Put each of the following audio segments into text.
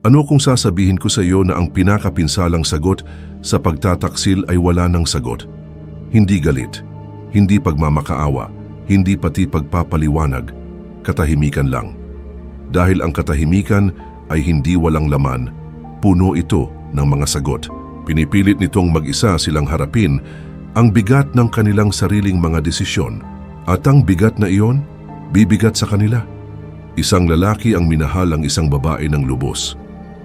Ano kung sasabihin ko sa iyo na ang pinakapinsalang sagot sa pagtataksil ay wala ng sagot? Hindi galit, hindi pagmamakaawa, hindi pati pagpapaliwanag, katahimikan lang. Dahil ang katahimikan ay hindi walang laman, puno ito ng mga sagot. Pinipilit nitong mag-isa silang harapin ang bigat ng kanilang sariling mga desisyon. At ang bigat na iyon, bibigat sa kanila. Isang lalaki ang minahal ang isang babae ng lubos.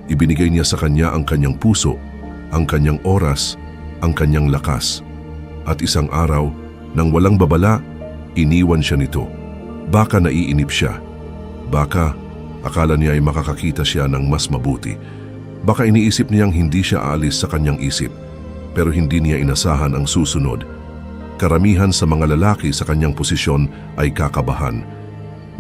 Ibinigay niya sa kanya ang kanyang puso, ang kanyang oras, ang kanyang lakas. At isang araw, nang walang babala, iniwan siya nito. Baka naiinip siya. Baka akala niya ay makakakita siya ng mas mabuti. Baka iniisip niyang hindi siya aalis sa kanyang isip. Pero hindi niya inasahan ang susunod. Karamihan sa mga lalaki sa kanyang posisyon ay kakabahan.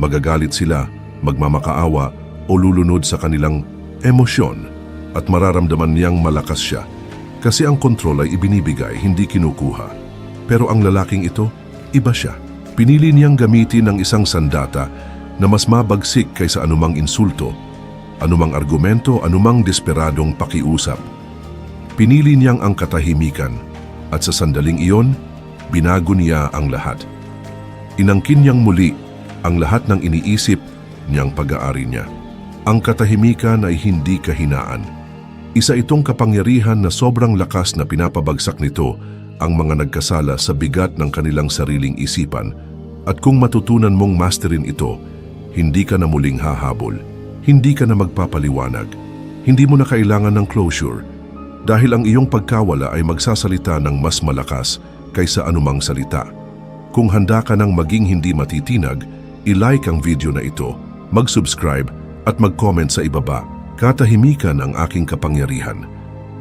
Magagalit sila, magmamakaawa o lulunod sa kanilang emosyon at mararamdaman niyang malakas siya kasi ang kontrol ay ibinibigay, hindi kinukuha. Pero ang lalaking ito, iba siya. Pinili niyang gamitin ang isang sandata na mas mabagsik kaysa anumang insulto, anumang argumento, anumang desperadong pakiusap. Pinili niyang ang katahimikan at sa sandaling iyon, binago niya ang lahat. Inangkin niyang muli ang lahat ng iniisip niyang pag-aari niya. Ang katahimikan ay hindi kahinaan. Isa itong kapangyarihan na sobrang lakas na pinapabagsak nito ang mga nagkasala sa bigat ng kanilang sariling isipan. At kung matutunan mong masterin ito, hindi ka na muling hahabol. Hindi ka na magpapaliwanag. Hindi mo na kailangan ng closure dahil ang iyong pagkawala ay magsasalita ng mas malakas kaysa anumang salita. Kung handa ka nang maging hindi matitinag, i-like ang video na ito, mag-subscribe at mag-comment sa ibaba. Katahimikan ang aking kapangyarihan.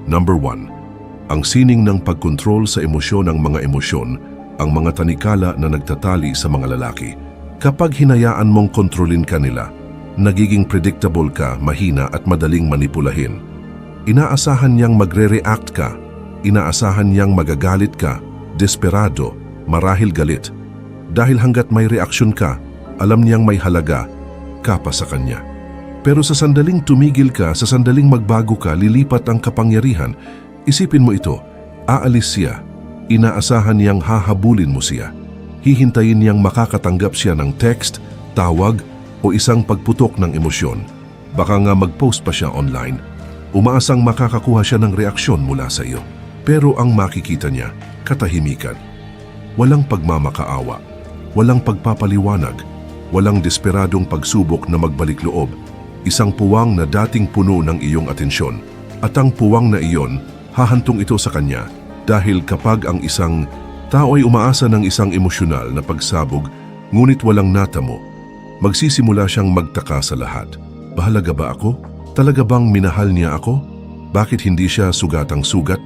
Number 1. Ang sining ng pagkontrol sa emosyon ng mga emosyon, ang mga tanikala na nagtatali sa mga lalaki. Kapag hinayaan mong kontrolin ka nila, nagiging predictable ka, mahina at madaling manipulahin. Inaasahan niyang magre-react ka, inaasahan niyang magagalit ka, desperado, marahil galit. Dahil hanggat may reaksyon ka, alam niyang may halaga ka pa sa kanya. Pero sa sandaling tumigil ka, sa sandaling magbago ka, lilipat ang kapangyarihan. Isipin mo ito, aalis siya. Inaasahan niyang hahabulin mo siya. Hihintayin niyang makakatanggap siya ng text, tawag o isang pagputok ng emosyon. Baka nga mag-post pa siya online. Umaasang makakakuha siya ng reaksyon mula sa iyo. Pero ang makikita niya, katahimikan. Walang pagmamakaawa, walang pagpapaliwanag, walang desperadong pagsubok na magbalik loob. Isang puwang na dating puno ng iyong atensyon. At ang puwang na iyon, hahantong ito sa kanya dahil kapag ang isang tao ay umaasa ng isang emosyonal na pagsabog ngunit walang natamo, magsisimula siyang magtaka sa lahat. Bahalaga ba ako? Talaga bang minahal niya ako? Bakit hindi siya sugatang sugat?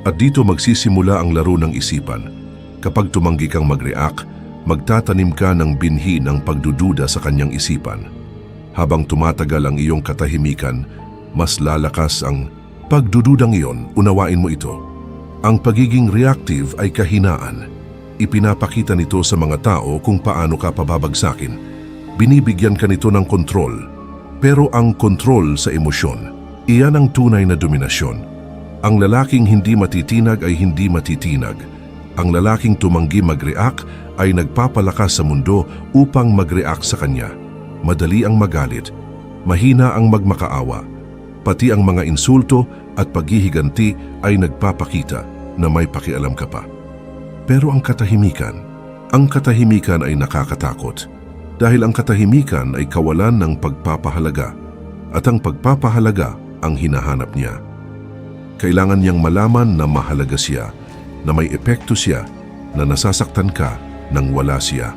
At dito magsisimula ang laro ng isipan. Kapag tumanggi kang mag-react, magtatanim ka ng binhi ng pagdududa sa kanyang isipan. Habang tumatagal ang iyong katahimikan, mas lalakas ang pagdududang iyon. Unawain mo ito. Ang pagiging reactive ay kahinaan. Ipinapakita nito sa mga tao kung paano ka pababagsakin. Binibigyan ka nito ng kontrol. Pero ang kontrol sa emosyon, iyan ang tunay na dominasyon. Ang lalaking hindi matitinag ay hindi matitinag. Ang lalaking tumanggi mag-react ay nagpapalakas sa mundo upang mag-react sa kanya. Madali ang magalit, mahina ang magmakaawa. Pati ang mga insulto at paghihiganti ay nagpapakita na may pakialam ka pa. Pero ang katahimikan ay nakakatakot. Dahil ang katahimikan ay kawalan ng pagpapahalaga at ang pagpapahalaga ang hinahanap niya. Kailangan niyang malaman na mahalaga siya, na may epekto siya, na nasasaktan ka nang wala siya.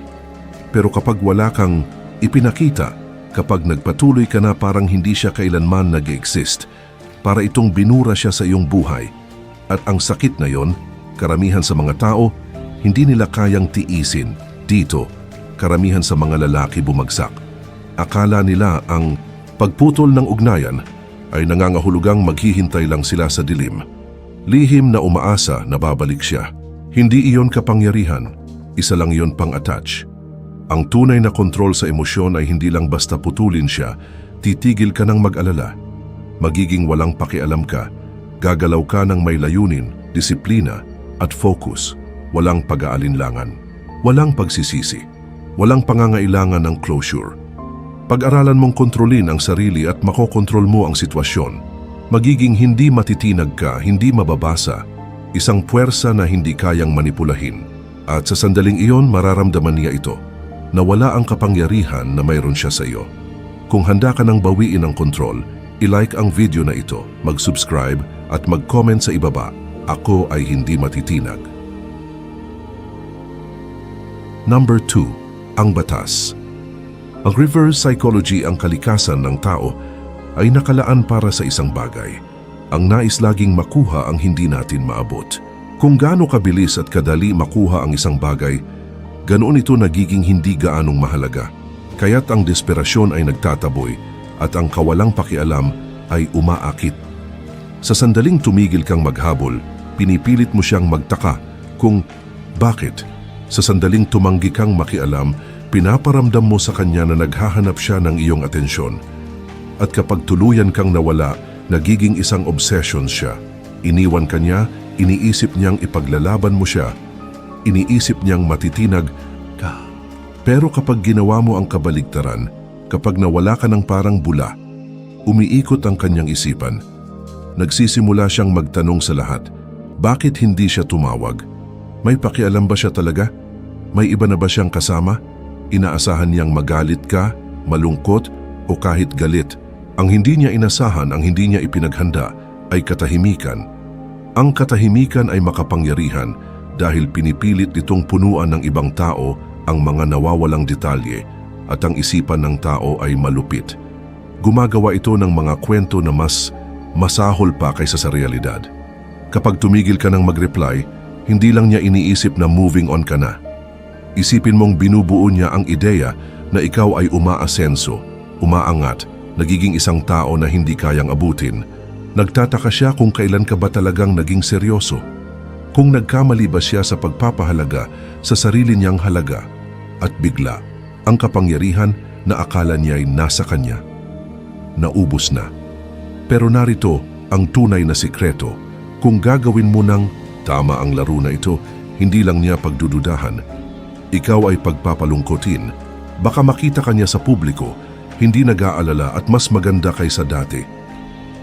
Pero kapag wala kang ipinakita, kapag nagpatuloy ka na parang hindi siya kailanman nag-exist, para itong binura siya sa iyong buhay. At ang sakit na yon, karamihan sa mga tao, hindi nila kayang tiisin. Dito, karamihan sa mga lalaki bumagsak. Akala nila ang pagputol ng ugnayan ay nangangahulugang maghihintay lang sila sa dilim. Lihim na umaasa na babalik siya. Hindi iyon kapangyarihan, isa lang iyon pang-attach. Ang tunay na kontrol sa emosyon ay hindi lang basta putulin siya, titigil ka ng mag-alala. magiging walang pakialam ka. Gagalaw ka ng may layunin, disiplina at focus. Walang pag-aalinlangan. Walang pagsisisi. Walang pangangailangan ng closure. Pag-aralan mong kontrolin ang sarili at makokontrol mo ang sitwasyon. Magiging hindi matitinag ka, hindi mababasa. Isang puwersa na hindi kayang manipulahin. At sa sandaling iyon, mararamdaman niya ito, na wala ang kapangyarihan na mayroon siya sa iyo. Kung handa ka nang bawiin ang kontrol, i-like ang video na ito, mag-subscribe at mag-comment sa ibaba. Ako ay hindi matitinag. Number 2. Ang batas. Ang reverse psychology, ang kalikasan ng tao, ay nakalaan para sa isang bagay. Ang nais laging makuha ang hindi natin maabot. Kung gaano kabilis at kadali makuha ang isang bagay, ganoon ito nagiging hindi gaanong mahalaga. Kaya't ang desperasyon ay nagtataboy at ang kawalang pakialam ay umaakit. Sa sandaling tumigil kang maghabol, pinipilit mo siyang magtaka kung bakit. Sa sandaling tumanggi kang makialam, pinaparamdam mo sa kanya na naghahanap siya ng iyong atensyon. At kapag tuluyan kang nawala, nagiging isang obsession siya. Iniwan ka niya, iniisip niyang ipaglalaban mo siya, iniisip niyang matitinag ka. Pero kapag ginawa mo ang kabaligtaran, kapag nawala ka ng parang bula, umiikot ang kanyang isipan. Nagsisimula siyang magtanong sa lahat, bakit hindi siya tumawag? May pakialam ba siya talaga? May iba na ba siyang kasama? Inaasahan niyang magalit ka, malungkot, o kahit galit. Ang hindi niya inasahan, ang hindi niya ipinaghanda, ay katahimikan. Ang katahimikan ay makapangyarihan dahil pinipilit nitong punuan ng ibang tao ang mga nawawalang detalye at ang isipan ng tao ay malupit. Gumagawa ito ng mga kwento na mas masahol pa kaysa sa realidad. Kapag tumigil ka ng mag-reply, hindi lang niya iniisip na moving on ka na. Isipin mong binubuo niya ang ideya na ikaw ay umaasenso, umaangat, nagiging isang tao na hindi kayang abutin. Nagtataka siya kung kailan ka ba talagang naging seryoso. Kung nagkamali ba siya sa pagpapahalaga sa sarili niyang halaga. At bigla, ang kapangyarihan na akala niya ay nasa kanya. Naubos na. Pero narito ang tunay na sikreto. Kung gagawin mo ng tama ang laro na ito, hindi lang niya pagdududahan. Ikaw ay pagpapalungkotin. Baka makita ka niya sa publiko, hindi nag-aalala at mas maganda kaysa dati.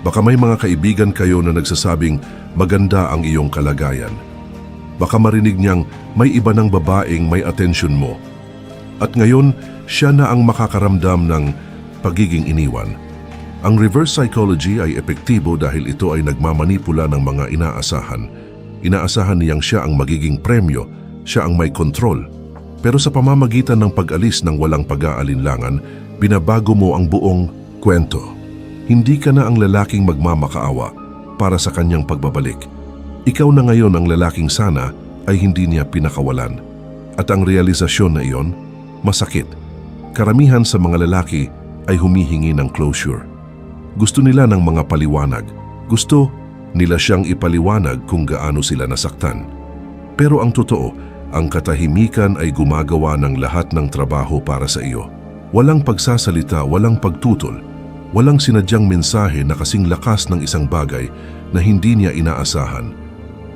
Baka may mga kaibigan kayo na nagsasabing maganda ang iyong kalagayan. Baka marinig niyang may iba ng babaeng may atensyon mo. At ngayon, siya na ang makakaramdam ng pagiging iniwan. Ang reverse psychology ay epektibo dahil ito ay nagmamanipula ng mga inaasahan. Inaasahan niyang siya ang magiging premyo, siya ang may kontrol. Pero sa pamamagitan ng pag-alis ng walang pag-aalinlangan, binabago mo ang buong kwento. Hindi ka na ang lalaking magmamakaawa para sa kanyang pagbabalik. Ikaw na ngayon ang lalaking sana ay hindi niya pinakawalan. At ang realisasyon na iyon, masakit. Karamihan sa mga lalaki ay humihingi ng closure. Gusto nila ng mga paliwanag. Gusto nila siyang ipaliwanag kung gaano sila nasaktan. Pero ang totoo, ang katahimikan ay gumagawa ng lahat ng trabaho para sa iyo. Walang pagsasalita, walang pagtutol, walang sinadyang mensahe na kasing lakas ng isang bagay na hindi niya inaasahan.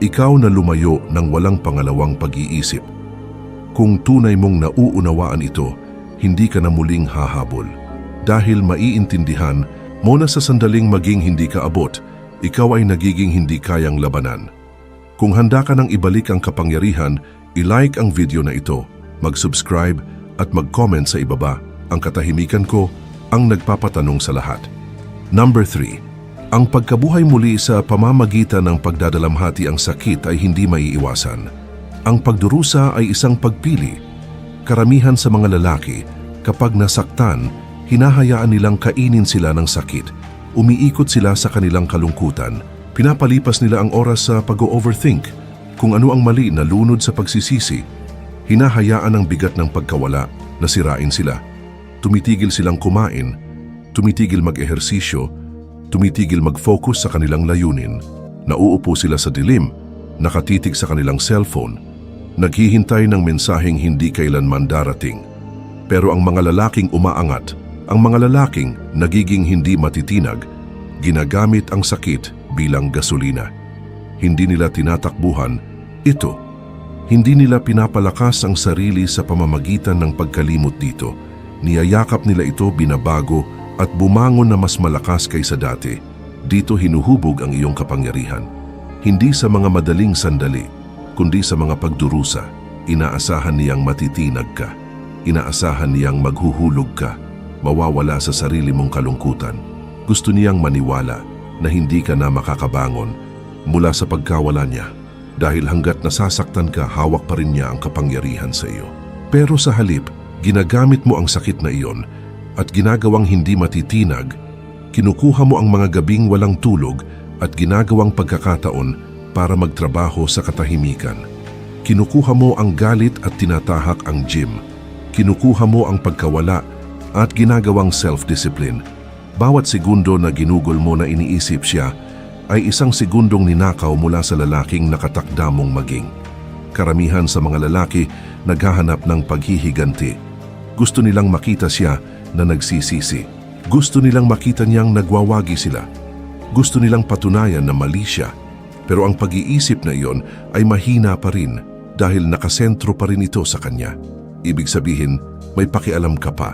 Ikaw na lumayo ng walang pangalawang pag-iisip. Kung tunay mong nauunawaan ito, hindi ka na muling hahabol. Dahil maiintindihan mo na sa sandaling maging hindi ka abot, ikaw ay nagiging hindi kayang labanan. Kung handa ka nang ibalik ang kapangyarihan, i-like ang video na ito, mag-subscribe at mag-comment sa ibaba. Ang katahimikan ko ang nagpapatanong sa lahat. Number 3. Ang pagkabuhay muli sa pamamagitan ng pagdadalamhati ang sakit ay hindi maiiwasan. Ang pagdurusa ay isang pagpili. Karamihan sa mga lalaki, kapag nasaktan, hinahayaan nilang kainin sila ng sakit. Umiikot sila sa kanilang kalungkutan. Pinapalipas nila ang oras sa pag-overthink. Kung ano ang mali na lunod sa pagsisisi, hinahayaan ang bigat ng pagkawala na sirain sila. Tumitigil silang kumain, tumitigil mag-ehersisyo, tumitigil mag-focus sa kanilang layunin. Nauupo sila sa dilim, nakatitig sa kanilang cellphone, naghihintay ng mensaheng hindi kailanman darating. Pero ang mga lalaking umaangat, ang mga lalaking nagiging hindi matitinag, Ginagamit ang sakit bilang gasolina. Hindi nila tinatakbuhan ito. Hindi nila pinapalakas ang sarili sa pamamagitan ng pagkalimot dito. Niyayakap nila ito, binabago at bumangon na mas malakas kaysa dati. Dito hinuhubog ang iyong kapangyarihan. Hindi sa mga madaling sandali, kundi sa mga pagdurusa. Inaasahan niyang matitinag ka. Inaasahan niyang maghuhulog ka. Mawawala sa sarili mong kalungkutan. Gusto niyang maniwala na hindi ka na makakabangon mula sa pagkawala niya. Dahil hanggat nasasaktan ka, hawak pa rin niya ang kapangyarihan sa iyo. Pero sa halip, ginagamit mo ang sakit na iyon at ginagawang hindi matitinag, kinukuha mo ang mga gabing walang tulog at ginagawang pagkakataon para magtrabaho sa katahimikan. Kinukuha mo ang galit at tinatahak ang gym. Kinukuha mo ang pagkawala at ginagawang self-discipline. Bawat segundo na ginugol mo na iniisip siya ay isang segundong ninakaw mula sa lalaking nakatakda mong maging. Karamihan sa mga lalaki naghahanap ng paghihiganti. Gusto nilang makita siya na nagsisisi. Gusto nilang makita niyang nagwawagi sila. Gusto nilang patunayan na mali siya. Pero ang pag-iisip na iyon ay mahina pa rin dahil nakasentro pa rin ito sa kanya. Ibig sabihin, may pakialam ka pa.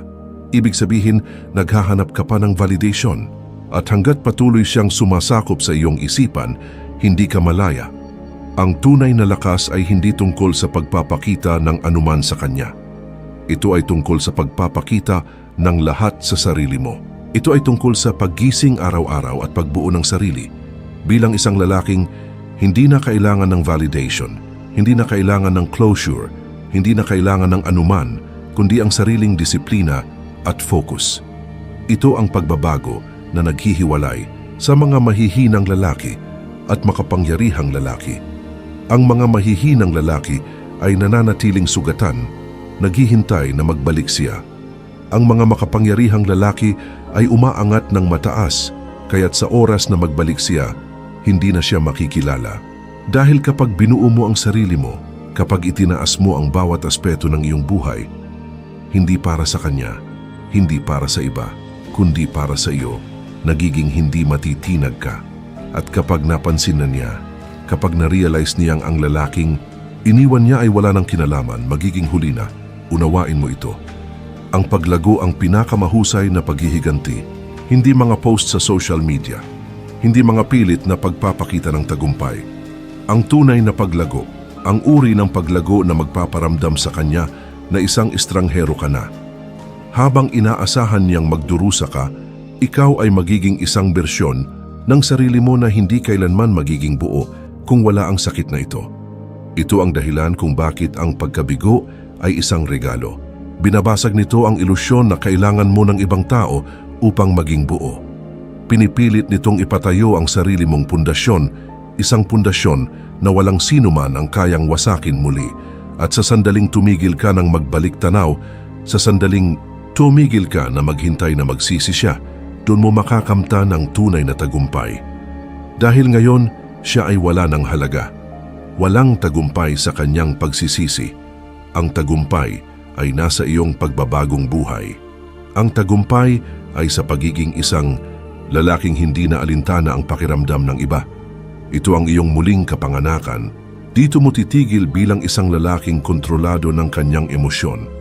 Ibig sabihin, naghahanap ka pa ng validation. At hanggat patuloy siyang sumasakop sa iyong isipan, hindi ka malaya. Ang tunay na lakas ay hindi tungkol sa pagpapakita ng anuman sa kanya. Ito ay tungkol sa pagpapakita ng lahat sa sarili mo. Ito ay tungkol sa paggising araw-araw at pagbuo ng sarili. Bilang isang lalaking, hindi na kailangan ng validation, hindi na kailangan ng closure, hindi na kailangan ng anuman, kundi ang sariling disiplina at focus. Ito ang pagbabago na naghihiwalay sa mga mahihinang lalaki at makapangyarihang lalaki. Ang mga mahihinang lalaki ay nananatiling sugatan, naghihintay na magbalik siya. Ang mga makapangyarihang lalaki ay umaangat ng mataas, kaya't sa oras na magbalik siya, hindi na siya makikilala. Dahil kapag binuo mo ang sarili mo, kapag itinaas mo ang bawat aspeto ng iyong buhay, hindi para sa kanya, hindi para sa iba, kundi para sa iyo, nagiging hindi matitinag ka. At kapag napansin na niya, kapag na-realize niyang ang lalaking iniwan niya ay wala ng kinalaman, magiging huli na, unawain mo ito. Ang paglago ang pinakamahusay na paghihiganti, hindi mga post sa social media, hindi mga pilit na pagpapakita ng tagumpay. Ang tunay na paglago, ang uri ng paglago na magpaparamdam sa kanya na isang estranghero ka na. Habang inaasahan niyang magdurusa ka, ikaw ay magiging isang bersyon ng sarili mo na hindi kailanman magiging buo kung wala ang sakit na ito. Ito ang dahilan kung bakit ang pagkabigo ay isang regalo. Binabasag nito ang ilusyon na kailangan mo ng ibang tao upang maging buo. Pinipilit nitong ipatayo ang sarili mong pundasyon, isang pundasyon na walang sino man ang kayang wasakin muli. At sa sandaling tumigil ka ng magbalik tanaw, sa sandaling tumigil ka na maghintay na magsisi siya, doon mo makakamta ng tunay na tagumpay. Dahil ngayon, siya ay wala ng halaga. Walang tagumpay sa kanyang pagsisisi. Ang tagumpay ay nasa iyong pagbabagong buhay. Ang tagumpay ay sa pagiging isang lalaking hindi na alintana ang pakiramdam ng iba. Ito ang iyong muling kapanganakan. Dito mo titigil bilang isang lalaking kontrolado ng kanyang emosyon.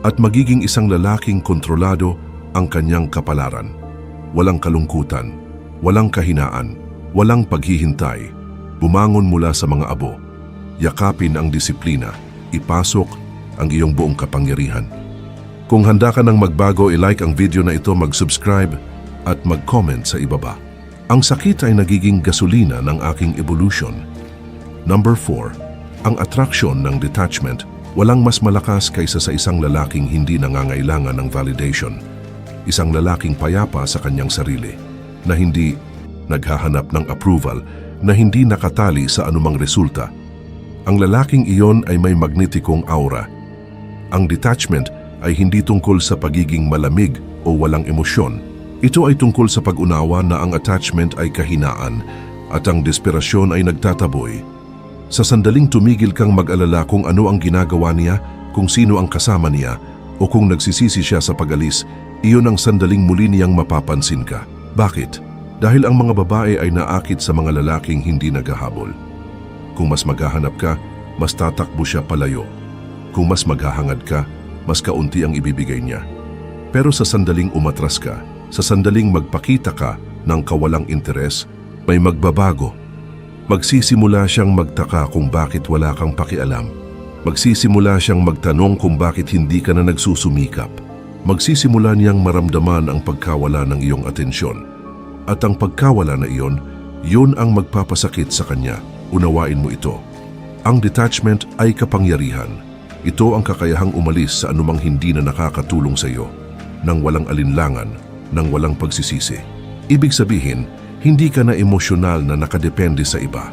At magiging isang lalaking kontrolado ang kanyang kapalaran. Walang kalungkutan, walang kahinaan, walang paghihintay. Bumangon mula sa mga abo. Yakapin ang disiplina. Ipasok ang iyong buong kapangyarihan. Kung handa ka nang magbago, i-like ang video na ito, mag-subscribe at mag-comment sa ibaba. Ang sakit ay nagiging gasolina ng aking evolution. Number 4. Ang attraction ng detachment. Walang mas malakas kaysa sa isang lalaking hindi nangangailangan ng validation. Isang lalaking payapa sa kanyang sarili, na hindi naghahanap ng approval, na hindi nakatali sa anumang resulta. Ang lalaking iyon ay may magnetikong aura. Ang detachment ay hindi tungkol sa pagiging malamig o walang emosyon. Ito ay tungkol sa pag-unawa na ang attachment ay kahinaan at ang desperasyon ay nagtataboy. Sa sandaling tumigil kang mag-alala kung ano ang ginagawa niya, kung sino ang kasama niya, o kung nagsisisi siya sa pag-alis, iyon ang sandaling muli niyang mapapansin ka. Bakit? Dahil ang mga babae ay naakit sa mga lalaking hindi naghahabol. Kung mas maghahanap ka, mas tatakbo siya palayo. Kung mas maghahangad ka, mas kaunti ang ibibigay niya. Pero sa sandaling umatras ka, sa sandaling magpakita ka ng kawalang interes, may magbabago. Magsisimula siyang magtaka kung bakit wala kang pakialam. Magsisimula siyang magtanong kung bakit hindi ka na nagsusumikap. Magsisimula niyang maramdaman ang pagkawala ng iyong atensyon. At ang pagkawala na iyon, yun ang magpapasakit sa kanya. Unawain mo ito. Ang detachment ay kapangyarihan. Ito ang kakayahang umalis sa anumang hindi na nakakatulong sa iyo, nang walang alinlangan, nang walang pagsisisi. Ibig sabihin, hindi ka na emosyonal na nakadepende sa iba.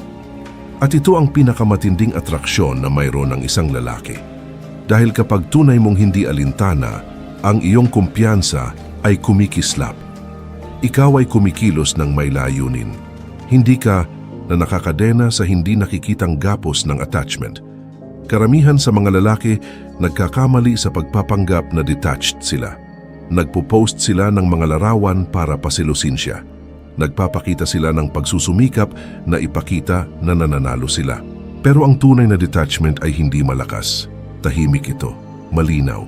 At ito ang pinakamatinding atraksyon na mayroon ng isang lalaki. Dahil kapag tunay mong hindi alintana, ang iyong kumpiyansa ay kumikislap. Ikaw ay kumikilos ng may layunin. Hindi ka na nakakadena sa hindi nakikitang gapos ng attachment. Karamihan sa mga lalaki nagkakamali sa pagpapanggap na detached sila. Nagpo-post sila ng mga larawan para pasilusin siya. Nagpapakita sila ng pagsusumikap na ipakita na nananalo sila. Pero ang tunay na detachment ay hindi malakas. Tahimik ito, malinaw.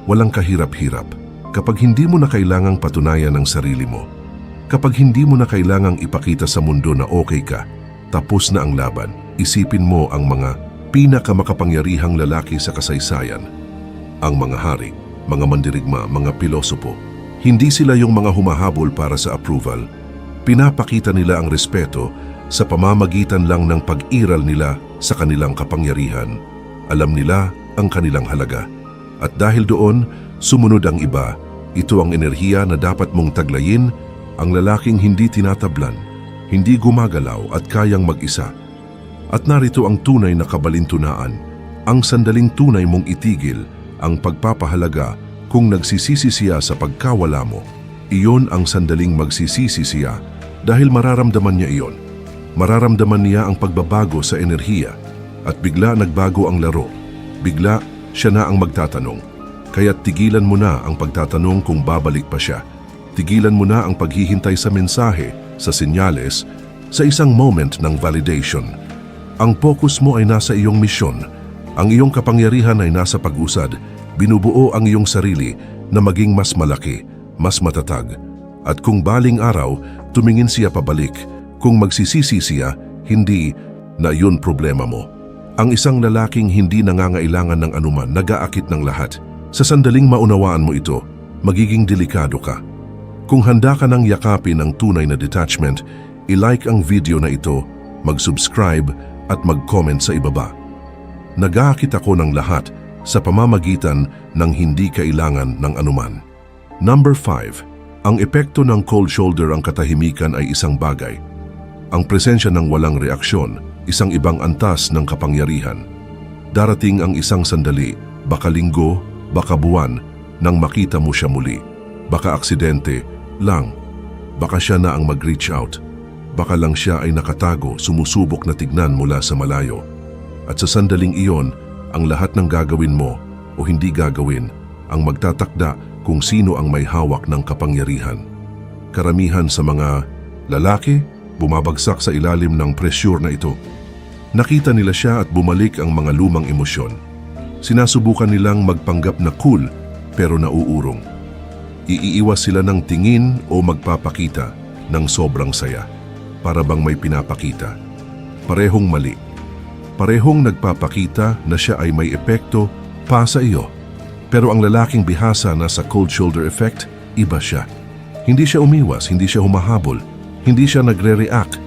Walang kahirap-hirap. Kapag hindi mo na kailangang patunayan ang sarili mo, kapag hindi mo na kailangang ipakita sa mundo na okay ka, tapos na ang laban, isipin mo ang mga pinakamakapangyarihang lalaki sa kasaysayan. Ang mga hari, mga mandirigma, mga pilosopo. Hindi sila yung mga humahabol para sa approval. Pinapakita nila ang respeto sa pamamagitan lang ng pag-iral nila sa kanilang kapangyarihan. Alam nila ang kanilang halaga. At dahil doon, sumunod ang iba. Ito ang enerhiya na dapat mong taglayin, ang lalaking hindi tinatablan, hindi gumagalaw at kayang mag-isa. At narito ang tunay na kabalintunaan, ang sandaling tunay mong itigil, ang pagpapahalaga kung nagsisisi siya sa pagkawala mo. Iyon ang sandaling magsisisi siya dahil mararamdaman niya iyon. Mararamdaman niya ang pagbabago sa enerhiya at bigla nagbago ang laro. Bigla siya na ang magtatanong. Kaya't tigilan mo na ang pagtatanong kung babalik pa siya. Tigilan mo na ang paghihintay sa mensahe, sa senyales, sa isang moment ng validation. Ang focus mo ay nasa iyong misyon. Ang iyong kapangyarihan ay nasa pag-usad. Binubuo ang iyong sarili na maging mas malaki, mas matatag. At kung baling araw, tumingin siya pabalik. Kung magsisisi siya, hindi na yun problema mo. Ang isang lalaking hindi nangangailangan ng anuman, nag-aakit ng lahat. Sa sandaling maunawaan mo ito, magiging delikado ka. Kung handa ka nang yakapin ang tunay na detachment, i-like ang video na ito, mag-subscribe at mag-comment sa ibaba. Nag-aakit ako ng lahat sa pamamagitan ng hindi kailangan ng anuman. Number 5. Ang epekto ng cold shoulder ang katahimikan ay isang bagay. Ang presensya ng walang reaksyon, isang ibang antas ng kapangyarihan. Darating ang isang sandali, baka linggo, baka buwan, nang makita mo siya muli. Baka aksidente lang. Baka siya na ang mag-reach out. Baka lang siya ay nakatago, sumusubok na tignan mula sa malayo. At sa sandaling iyon, ang lahat ng gagawin mo o hindi gagawin, ang magtatakda kung sino ang may hawak ng kapangyarihan. Karamihan sa mga lalaki, bumabagsak sa ilalim ng pressure na ito. Nakita nila siya at bumalik ang mga lumang emosyon. Sinasubukan nilang magpanggap na cool pero nauurong. Iiiwas sila ng tingin o magpapakita ng sobrang saya. Para bang may pinapakita. Parehong mali. Parehong nagpapakita na siya ay may epekto pa sa iyo. Pero ang lalaking bihasa na sa cold shoulder effect, iba siya. Hindi siya umiwas, hindi siya humahabol, hindi siya nagre-react.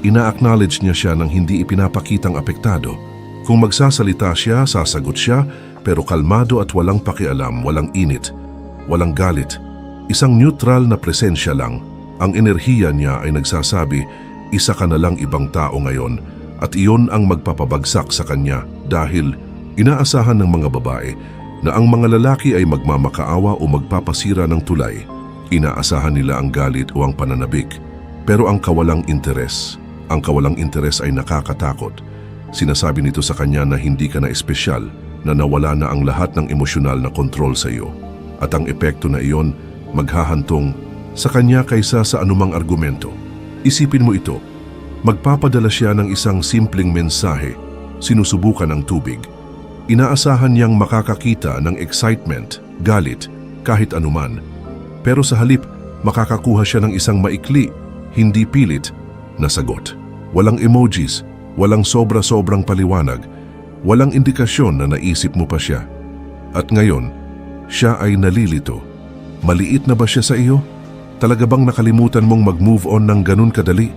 Ina-acknowledge niya siya nang hindi ipinapakitang apektado. Kung magsasalita siya, sasagot siya, pero kalmado at walang pakialam, walang init, walang galit. Isang neutral na presensya lang. Ang enerhiya niya ay nagsasabi, isa ka na lang ibang tao ngayon, at iyon ang magpapabagsak sa kanya dahil inaasahan ng mga babae na ang mga lalaki ay magmamakaawa o magpapasira ng tulay. Inaasahan nila ang galit o ang pananabik. Pero ang kawalang interes ay nakakatakot. Sinasabi nito sa kanya na hindi ka na espesyal, na nawala na ang lahat ng emosyonal na kontrol sa iyo. At ang epekto na iyon, maghahantong sa kanya kaysa sa anumang argumento. Isipin mo ito, magpapadala siya ng isang simpleng mensahe, sinusubukan ang tubig. Inaasahan niyang makakakita ng excitement, galit, kahit anuman. Pero sa halip, makakakuha siya ng isang maikli, hindi pilit, na sagot. Walang emojis, walang sobra-sobrang paliwanag, walang indikasyon na naisip mo pa siya. At ngayon, siya ay nalilito. Maliit na ba siya sa iyo? Talaga bang nakalimutan mong mag-move on ng ganun kadali?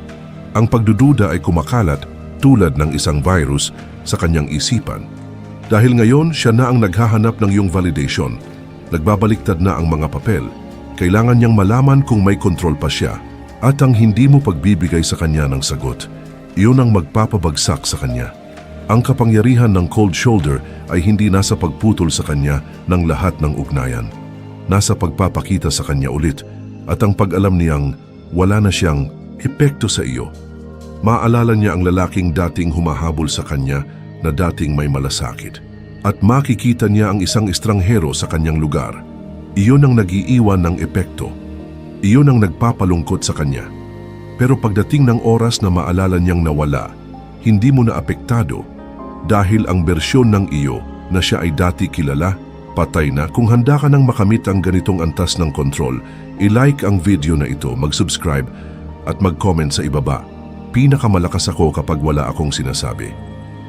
Ang pagdududa ay kumakalat tulad ng isang virus sa kanyang isipan. Dahil ngayon, siya na ang naghahanap ng iyong validation. Nagbabaliktad na ang mga papel. Kailangan niyang malaman kung may kontrol pa siya. At ang hindi mo pagbibigay sa kanya ng sagot, iyon ang magpapabagsak sa kanya. Ang kapangyarihan ng cold shoulder ay hindi nasa pagputol sa kanya ng lahat ng ugnayan. Nasa pagpapakita sa kanya ulit at ang pag-alam niyang wala na siyang epekto sa iyo. Maalala niya ang lalaking dating humahabol sa kanya na dating may malasakit. At makikita niya ang isang estranghero sa kanyang lugar. Iyon ang nag-iiwan ng epekto. Iyon ang nagpapalungkot sa kanya. Pero pagdating ng oras na maalala niyang nawala, hindi mo na apektado dahil ang bersyon ng iyo na siya ay dati kilala, patay na. Kung handa ka nang makamit ang ganitong antas ng kontrol, i-like ang video na ito, mag-subscribe at mag-comment sa ibaba. Pinakamalakas ako kapag wala akong sinasabi.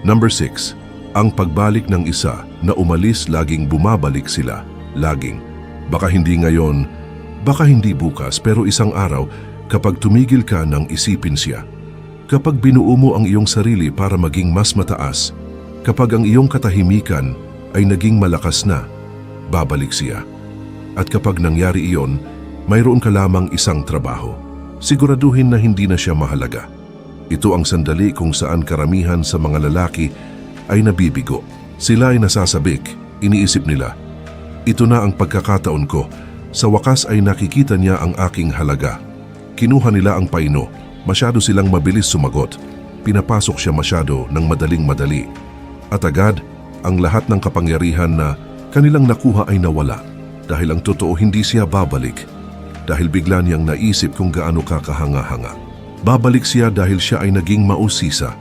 Number 6. Ang pagbalik ng isa na umalis, laging bumabalik sila. Laging. Baka hindi ngayon, baka hindi bukas, pero isang araw kapag tumigil ka nang isipin siya. Kapag binuo mo ang iyong sarili para maging mas mataas, kapag ang iyong katahimikan ay naging malakas na, babalik siya. At kapag nangyari iyon, mayroon ka lamang isang trabaho. Siguraduhin na hindi na siya mahalaga. Ito ang sandali kung saan karamihan sa mga lalaki ay nabibigo. Sila ay nasasabik, iniisip nila, ito na ang pagkakataon ko. Sa wakas ay nakikita niya ang aking halaga. Kinuha nila ang paino, masyado silang mabilis sumagot. Pinapasok siya masyado ng madaling-madali. At agad, ang lahat ng kapangyarihan na kanilang nakuha ay nawala. Dahil ang totoo, hindi siya babalik. Dahil bigla niyang naisip kung gaano ka kahanga-hanga. Babalik siya dahil siya ay naging mausisa.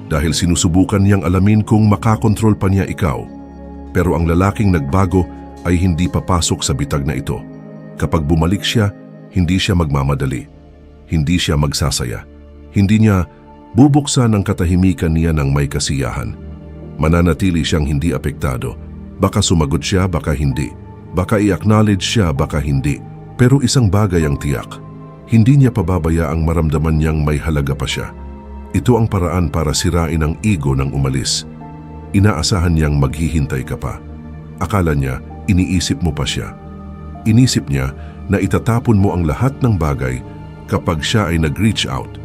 Dahil sinusubukan niyang alamin kung makakontrol pa niya ikaw. Pero ang lalaking nagbago ay hindi papasok sa bitag na ito. Kapag bumalik siya, hindi siya magmamadali. Hindi siya magsasaya. Hindi niya bubuksan ang katahimikan niya ng may kasiyahan. Mananatili siyang hindi apektado. Baka sumagot siya, baka hindi. Baka i-acknowledge siya, baka hindi. Pero isang bagay ang tiyak. Hindi niya pababayaang maramdaman niyang may halaga pa siya. Ito ang paraan para sirain ang ego ng umalis. Inaasahan niyang maghihintay ka pa. Akala niya, iniisip mo pa siya. Inisip niya na itatapon mo ang lahat ng bagay kapag siya ay nag-reach out.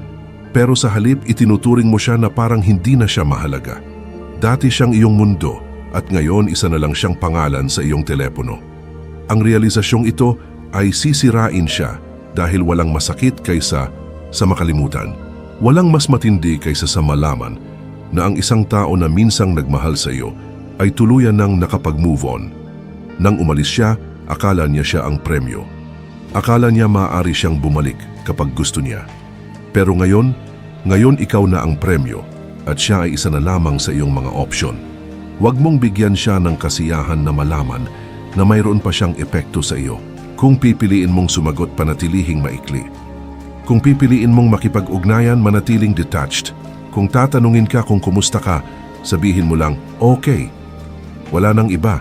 Pero sa halip, itinuturing mo siya na parang hindi na siya mahalaga. Dati siyang iyong mundo at ngayon isa na lang siyang pangalan sa iyong telepono. Ang realisasyong ito ay sisirain siya dahil walang masakit kaysa sa makalimutan. Walang mas matindi kaysa sa malaman na ang isang tao na minsang nagmahal sa iyo ay tuluyan nang nakapag-move on. Nang umalis siya, akala niya siya ang premyo. Akala niya maaari siyang bumalik kapag gusto niya. Pero ngayon ikaw na ang premyo at siya ay isa na lamang sa iyong mga opsyon. Huwag mong bigyan siya ng kasiyahan na malaman na mayroon pa siyang epekto sa iyo. Kung pipiliin mong sumagot, panatilihing maikli. Kung pipiliin mong makipag-ugnayan, manatiling detached. Kung tatanungin ka kung kumusta ka, sabihin mo lang, okay. Wala nang iba.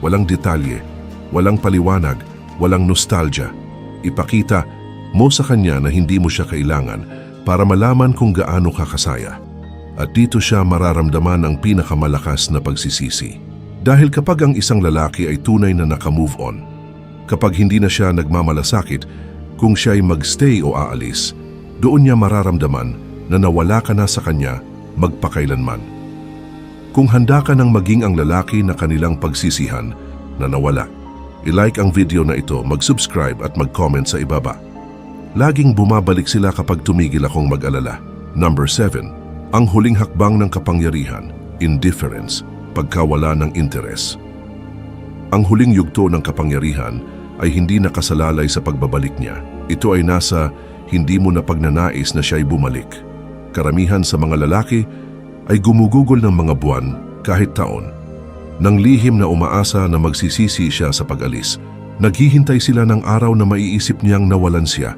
Walang detalye, walang paliwanag, walang nostalgia. Ipakita mo sa kanya na hindi mo siya kailangan para malaman kung gaano ka kasaya. At dito siya mararamdaman ang pinakamalakas na pagsisisi. Dahil kapag ang isang lalaki ay tunay na naka-move on, kapag hindi na siya nagmamalasakit, kung siya ay magstay o aalis, doon niya mararamdaman na nawala ka na sa kanya magpakailanman. Kung handa ka nang maging ang lalaki na kanilang pagsisihan na nawala, i-like ang video na ito, mag-subscribe at mag-comment sa ibaba. Laging bumabalik sila kapag tumigil akong mag-alala. Number 7. Ang huling hakbang ng kapangyarihan, indifference, pagkawala ng interes. Ang huling yugto ng kapangyarihan ay hindi nakasalalay sa pagbabalik niya. Ito ay nasa hindi mo na pagnanais na siya'y bumalik. Karamihan sa mga lalaki ay gumugugol ng mga buwan kahit taon. Nang lihim na umaasa na magsisisi siya sa pag-alis, naghihintay sila ng araw na maiisip niyang nawalan siya.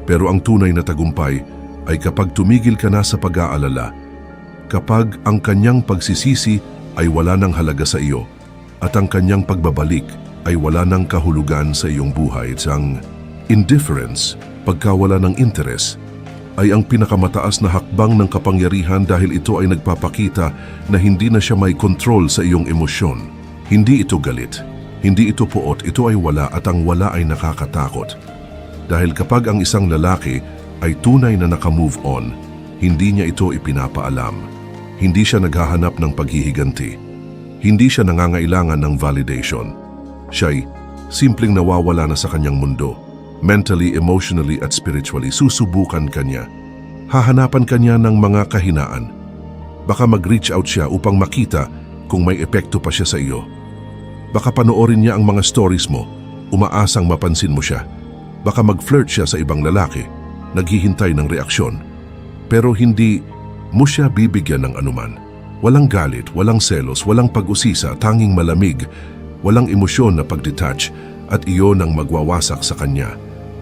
Pero ang tunay na tagumpay ay kapag tumigil ka na sa pag-aalala, kapag ang kanyang pagsisisi ay wala ng halaga sa iyo at ang kanyang pagbabalik ay wala ng kahulugan sa iyong buhay. Ang indifference, pagkawala ng interes, ay ang pinakamataas na hakbang ng kapangyarihan dahil ito ay nagpapakita na hindi na siya may control sa iyong emosyon. Hindi ito galit, hindi ito puot, ito ay wala at ang wala ay nakakatakot. Dahil kapag ang isang lalaki ay tunay na naka-move on, hindi niya ito ipinapaalam. Hindi siya naghahanap ng paghihiganti. Hindi siya nangangailangan ng validation. Siya'y simpleng nawawala na sa kanyang mundo. Mentally, emotionally at spiritually, susubukan kanya. Hahanapan kanya ng mga kahinaan. Baka mag-reach out siya upang makita kung may epekto pa siya sa iyo. Baka panoorin niya ang mga stories mo, umaasang mapansin mo siya. Baka mag-flirt siya sa ibang lalaki, naghihintay ng reaksyon. Pero hindi mo siya bibigyan ng anuman. Walang galit, walang selos, walang pag-usisa, tanging malamig, walang emosyon na pag-detach at iyon ang magwawasak sa kanya.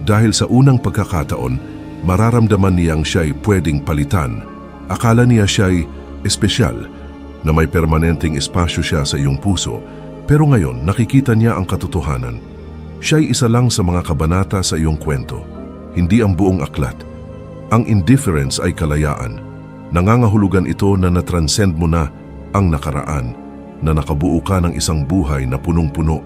Dahil sa unang pagkakataon, mararamdaman niyang siya'y pwedeng palitan. Akala niya siya'y espesyal, na may permanenteng espasyo siya sa iyong puso. Pero ngayon, nakikita niya ang katotohanan. Siya'y isa lang sa mga kabanata sa iyong kwento, hindi ang buong aklat. Ang indifference ay kalayaan. Nangangahulugan ito na natranscend mo na ang nakaraan, na nakabuo ka ng isang buhay na punong-puno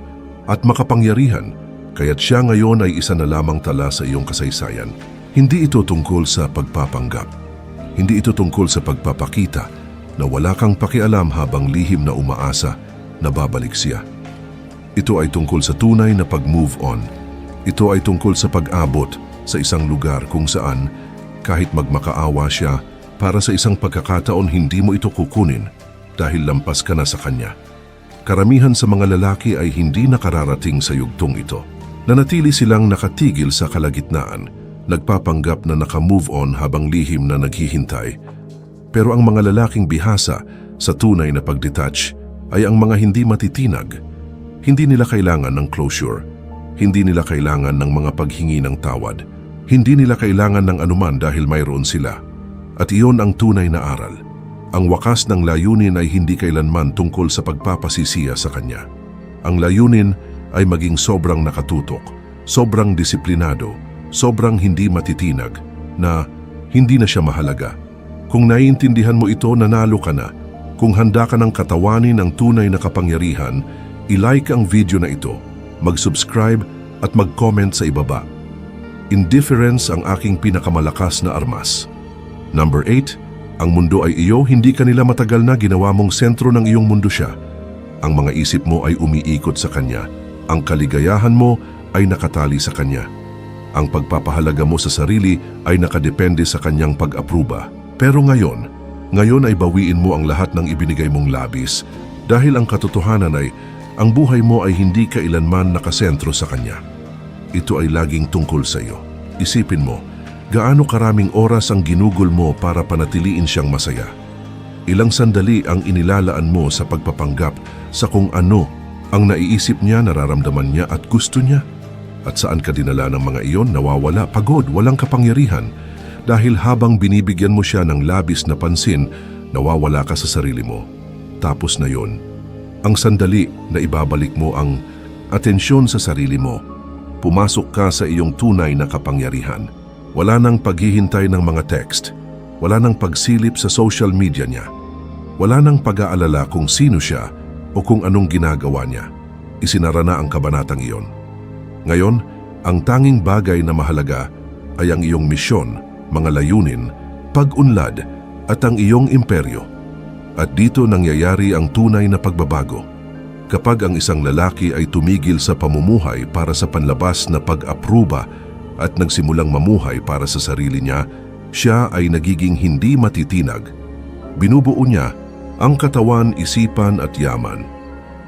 at makapangyarihan, kaya't siya ngayon ay isa na lamang tala sa iyong kasaysayan. Hindi ito tungkol sa pagpapanggap. Hindi ito tungkol sa pagpapakita na wala kang pakialam habang lihim na umaasa na babalik siya. Ito ay tungkol sa tunay na pag-move on. Ito ay tungkol sa pag-abot sa isang lugar kung saan kahit magmakaawa siya, para sa isang pagkakataon hindi mo ito kukunin dahil lampas ka na sa kanya. Karamihan sa mga lalaki ay hindi nakararating sa yugtong ito. Nanatili silang nakatigil sa kalagitnaan, nagpapanggap na naka-move on habang lihim na naghihintay. Pero ang mga lalaking bihasa sa tunay na pag-detach ay ang mga hindi matitinag. Hindi nila kailangan ng closure. Hindi nila kailangan ng mga paghingi ng tawad. Hindi nila kailangan ng anuman dahil mayroon sila. At iyon ang tunay na aral. Ang wakas ng layunin ay hindi kailanman tungkol sa pagpapasisiya sa kanya. Ang layunin ay maging sobrang nakatutok, sobrang disiplinado, sobrang hindi matitinag, na hindi na siya mahalaga. Kung naiintindihan mo ito, nanalo ka na. Kung handa ka ng katawanin ang tunay na kapangyarihan, i-like ang video na ito, mag-subscribe at mag-comment sa ibaba. Indifference ang aking pinakamalakas na armas. Number 8. Ang mundo ay iyo, hindi ka nila matagal na ginawa mong sentro ng iyong mundo siya. Ang mga isip mo ay umiikot sa kanya. Ang kaligayahan mo ay nakatali sa kanya. Ang pagpapahalaga mo sa sarili ay nakadepende sa kanyang pag-apruba. Pero ngayon ay bawiin mo ang lahat ng ibinigay mong labis dahil ang katotohanan ay ang buhay mo ay hindi kailanman nakasentro sa kanya. Ito ay laging tungkol sa iyo. Isipin mo, gaano karaming oras ang ginugol mo para panatiliin siyang masaya? Ilang sandali ang inilalaan mo sa pagpapanggap sa kung ano ang naiisip niya, nararamdaman niya at gusto niya? At saan ka dinala ng mga iyon? Nawawala, pagod, walang kapangyarihan. Dahil habang binibigyan mo siya ng labis na pansin, nawawala ka sa sarili mo. Tapos na yon, ang sandali na ibabalik mo ang atensyon sa sarili mo. Pumasok ka sa iyong tunay na kapangyarihan. Wala nang paghihintay ng mga text. Wala nang pagsilip sa social media niya. Wala nang pag-aalala kung sino siya o kung anong ginagawa niya. Isinara na ang kabanatang iyon. Ngayon, ang tanging bagay na mahalaga ay ang iyong misyon, mga layunin, pag-unlad at ang iyong imperyo. At dito nangyayari ang tunay na pagbabago. Kapag ang isang lalaki ay tumigil sa pamumuhay para sa panlabas na pag-apruba at nagsimulang mamuhay para sa sarili niya, siya ay nagiging hindi matitinag. Binubuo niya ang katawan, isipan at yaman.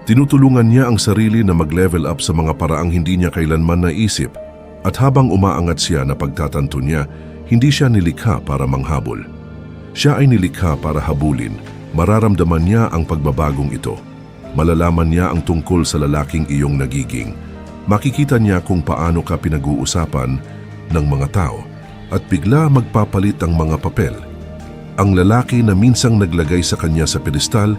Tinutulungan niya ang sarili na mag-level up sa mga paraang hindi niya kailanman naisip at habang umaangat siya na pagtatanto niya, hindi siya nilikha para manghabol. Siya ay nilikha para habulin. Mararamdaman niya ang pagbabagong ito. Malalaman niya ang tungkol sa lalaking iyong nagiging. Makikita niya kung paano ka pinag-uusapan ng mga tao at bigla magpapalit ang mga papel. Ang lalaki na minsang naglagay sa kanya sa pedestal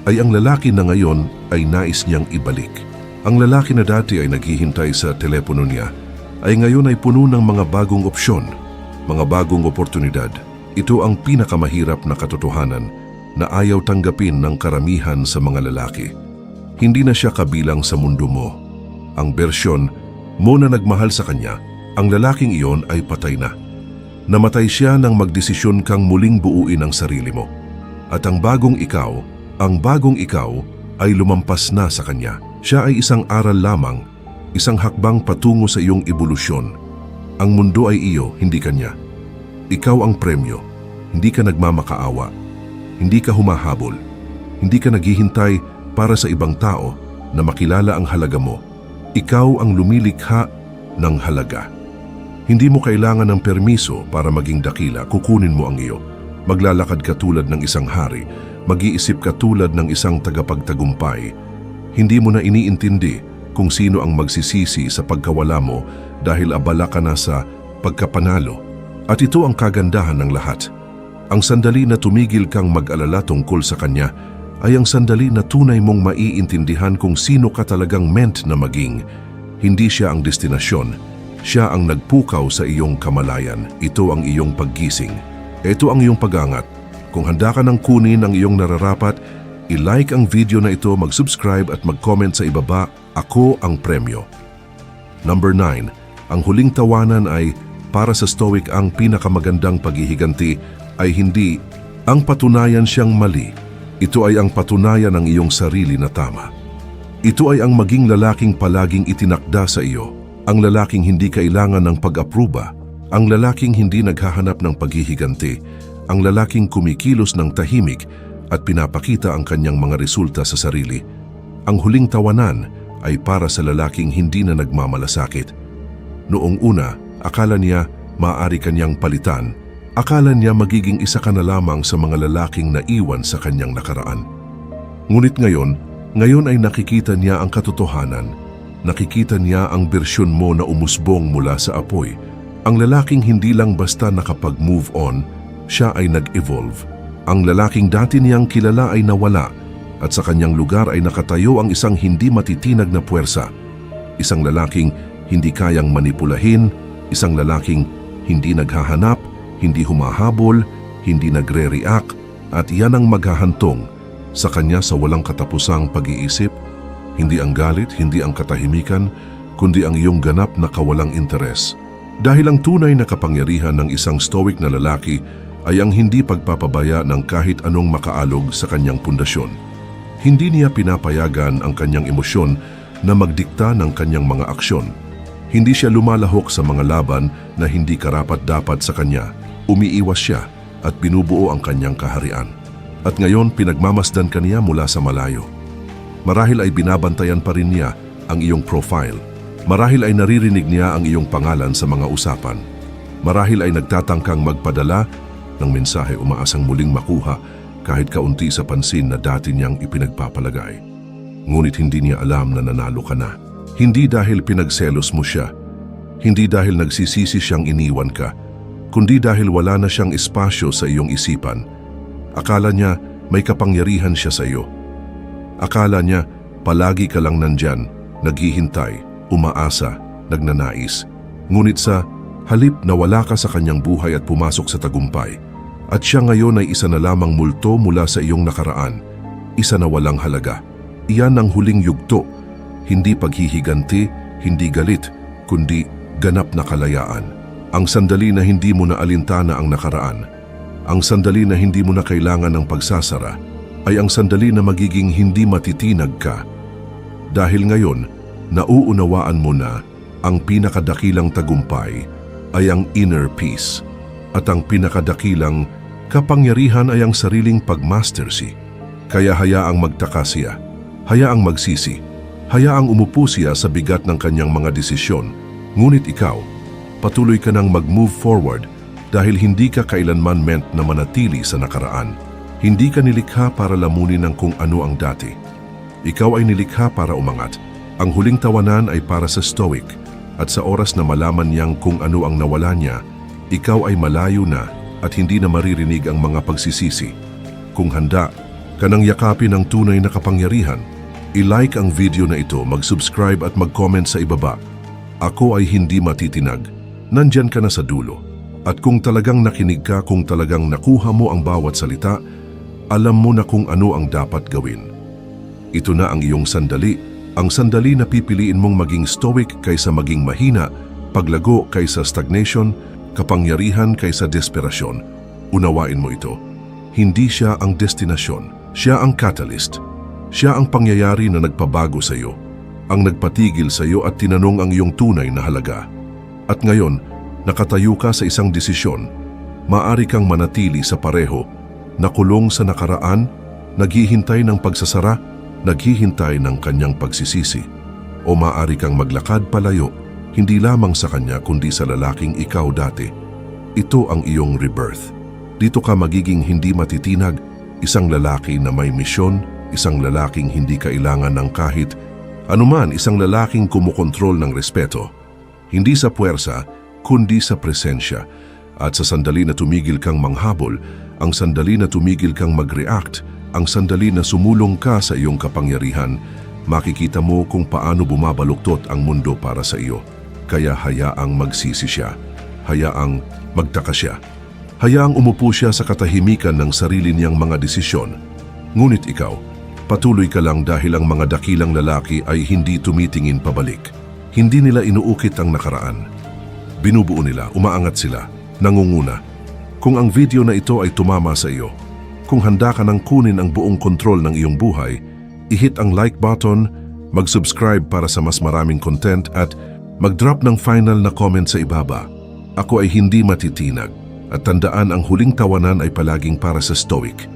ay ang lalaki na ngayon ay nais niyang ibalik. Ang lalaki na dati ay naghihintay sa telepono niya ay ngayon ay puno ng mga bagong opsyon, mga bagong oportunidad. Ito ang pinakamahirap na katotohanan na ayaw tanggapin ng karamihan sa mga lalaki. Hindi na siya kabilang sa mundo mo. Ang bersyon mo na nagmahal sa kanya, ang lalaking iyon ay patay na. Namatay siya nang magdesisyon kang muling buuin ang sarili mo. At ang bagong ikaw ay lumampas na sa kanya. Siya ay isang aral lamang, isang hakbang patungo sa iyong ebolusyon. Ang mundo ay iyo, hindi kanya. Ikaw ang premyo. Hindi ka nagmamakaawa. Hindi ka humahabol. Hindi ka naghihintay para sa ibang tao na makilala ang halaga mo. Ikaw ang lumilikha ng halaga. Hindi mo kailangan ng permiso para maging dakila. Kukunin mo ang iyo. Maglalakad ka tulad ng isang hari. Mag-iisip ka tulad ng isang tagapagtagumpay. Hindi mo na iniintindi kung sino ang magsisisi sa pagkawala mo dahil abala ka na sa pagkapanalo. At ito ang kagandahan ng lahat. Ang sandali na tumigil kang mag-alala tungkol sa kanya ay ang sandali na tunay mong maiintindihan kung sino ka talagang meant na maging. Hindi siya ang destinasyon. Siya ang nagpukaw sa iyong kamalayan. Ito ang iyong paggising. Ito ang iyong pag-angat. Kung handa ka nang kunin ang iyong nararapat, i-like ang video na ito, mag-subscribe at mag-comment sa ibaba, ako ang premyo. Number 9. Ang huling tawanan ay para sa Stoic ang pinakamagandang paghihiganti ay hindi ang patunayan siyang mali. Ito ay ang patunayan ng iyong sarili na tama. Ito ay ang maging lalaking palaging itinakda sa iyo. Ang lalaking hindi kailangan ng pag-apruba. Ang lalaking hindi naghahanap ng paghihiganti. Ang lalaking kumikilos ng tahimik at pinapakita ang kanyang mga resulta sa sarili. Ang huling tawanan ay para sa lalaking hindi na nagmamalasakit. Noong una, akala niya maaari kanyang palitan. Akala niya magiging isa ka na lamang sa mga lalaking naiwan sa kanyang nakaraan. Ngunit ngayon ay nakikita niya ang katotohanan. Nakikita niya ang bersyon mo na umusbong mula sa apoy. Ang lalaking hindi lang basta nakapag-move on, siya ay nag-evolve. Ang lalaking dati niyang kilala ay nawala at sa kanyang lugar ay nakatayo ang isang hindi matitinag na puwersa. Isang lalaking hindi kayang manipulahin, isang lalaking hindi naghahanap, hindi humahabol, hindi nagre-react at iyan ang maghahantong sa kanya sa walang katapusang pag-iisip. Hindi ang galit, hindi ang katahimikan, kundi ang iyong ganap na kawalang interes. Dahil ang tunay na kapangyarihan ng isang stoic na lalaki ay ang hindi pagpapabaya ng kahit anong makaalog sa kanyang pundasyon. Hindi niya pinapayagan ang kanyang emosyon na magdikta ng kanyang mga aksyon. Hindi siya lumalahok sa mga laban na hindi karapat-dapat sa kanya. Umiiwas siya at binubuo ang kanyang kaharian. At ngayon pinagmamasdan ka niya mula sa malayo. Marahil ay binabantayan pa rin niya ang iyong profile. Marahil ay naririnig niya ang iyong pangalan sa mga usapan. Marahil ay nagtatangkang magpadala ng mensahe umaasang muling makuha kahit kaunti sa pansin na dati niyang ipinagpapalagay. Ngunit hindi niya alam na nanalo ka na. Hindi dahil pinagselos mo siya, hindi dahil nagsisisi siyang iniwan ka, kundi dahil wala na siyang espasyo sa iyong isipan. Akala niya may kapangyarihan siya sa iyo. Akala niya palagi ka lang nandyan, naghihintay, umaasa, nagnanais. Ngunit sa halip na wala ka sa kanyang buhay at pumasok sa tagumpay, at siya ngayon ay isa na lamang multo mula sa iyong nakaraan, isa na walang halaga. Iyan ang huling yugto, hindi paghihiganti, hindi galit, kundi ganap na kalayaan. Ang sandali na hindi mo na alintana ang nakaraan, ang sandali na hindi mo na kailangan ng pagsasara, ay ang sandali na magiging hindi matitinag ka. Dahil ngayon, nauunawaan mo na ang pinakadakilang tagumpay ay ang inner peace at ang pinakadakilang kapangyarihan ay ang sariling pagmastersy. Kaya hayaang magtaka siya, Hayaang magsisi. Hayaang umupo siya sa bigat ng kanyang mga desisyon. Ngunit ikaw, patuloy ka nang mag-move forward dahil hindi ka kailanman meant na manatili sa nakaraan. Hindi ka nilikha para lamunin ng kung ano ang dati. Ikaw ay nilikha para umangat. Ang huling tawanan ay para sa stoic at sa oras na malaman niyang kung ano ang nawala niya, ikaw ay malayo na at hindi na maririnig ang mga pagsisisi. Kung handa ka nang yakapin ang tunay na kapangyarihan, i-like ang video na ito, mag-subscribe at mag-comment sa ibaba. Ako ay hindi matitinag. Nandyan ka na sa dulo. At kung talagang nakinig ka, kung talagang nakuha mo ang bawat salita, alam mo na kung ano ang dapat gawin. Ito na ang iyong sandali, ang sandali na pipiliin mong maging stoic kaysa maging mahina, paglago kaysa stagnation, kapangyarihan kaysa desperasyon. Unawain mo ito. Hindi siya ang destinasyon, siya ang catalyst. Siya ang pangyayari na nagpabago sa iyo, ang nagpatigil sa iyo at tinanong ang iyong tunay na halaga. At ngayon, nakatayo ka sa isang desisyon. Maaari kang manatili sa pareho, nakulong sa nakaraan, naghihintay ng pagsasara, naghihintay ng kanyang pagsisisi. O maaari kang maglakad palayo, hindi lamang sa kanya kundi sa lalaking ikaw dati. Ito ang iyong rebirth. Dito ka magiging hindi matitinag, isang lalaki na may misyon, isang lalaking hindi kailangan ng kahit anuman, isang lalaking kumukontrol ng respeto. Hindi sa puwersa, kundi sa presensya. At sa sandali na tumigil kang manghabol, ang sandali na tumigil kang mag-react, ang sandali na sumulong ka sa iyong kapangyarihan, makikita mo kung paano bumabaluktot ang mundo para sa iyo. Kaya hayaang magsisi siya, hayaang magtaka siya, hayaang umupo siya sa katahimikan ng sarili niyang mga desisyon. Ngunit ikaw, patuloy ka lang dahil ang mga dakilang lalaki ay hindi tumitingin pabalik. Hindi nila inuukit ang nakaraan. Binubuo nila, umaangat sila, nangunguna. Kung ang video na ito ay tumama sa iyo, kung handa ka nang kunin ang buong kontrol ng iyong buhay, i-hit ang like button, mag-subscribe para sa mas maraming content at mag-drop ng final na comment sa ibaba. Ako ay hindi matitinag at tandaan, ang huling tawanan ay palaging para sa stoic.